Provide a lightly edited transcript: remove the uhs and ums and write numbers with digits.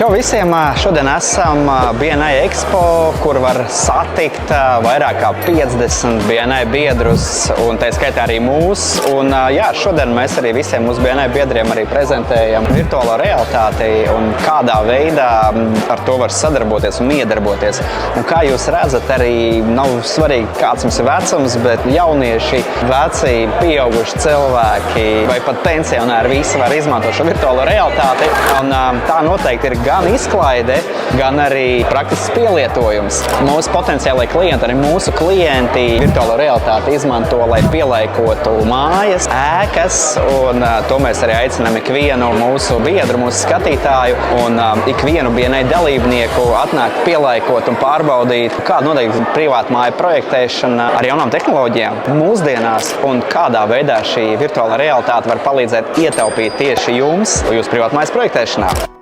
Čau visiem! Šodien esam BNI Expo, kur var satikt vairāk kā 50 BNI biedrus, un tā skaitā arī mūs. Šodien mēs arī visiem mūsu BNI biedriem arī prezentējam virtuālo realitāti un kādā veidā ar to var sadarboties un iedarboties. Un kā jūs redzat, arī nav svarīgi, kāds mums ir vecums, bet jaunieši, veci, pieauguši cilvēki vai pat pensionāri visi var izmantot šo virtuālo realitāti. Un tā noteikti ir gan izklaide, gan arī praktisks pielietojums. Mūsu potenciālai klienti, arī mūsu klienti virtuālo realitāti izmanto, lai pielaikotu mājas, ēkas, un to mēs arī aicinām ikvienu mūsu biedru, mūsu skatītāju un ikvienu BNI dalībnieku atnākt, pielaikot un pārbaudīt, kāda notiek privāta māja projektēšana ar jaunām tehnoloģijām mūsdienās un kādā veidā šī virtuālā realitāte var palīdzēt ietaupīt tieši jums, jūsu privāta mājas projektēšanā.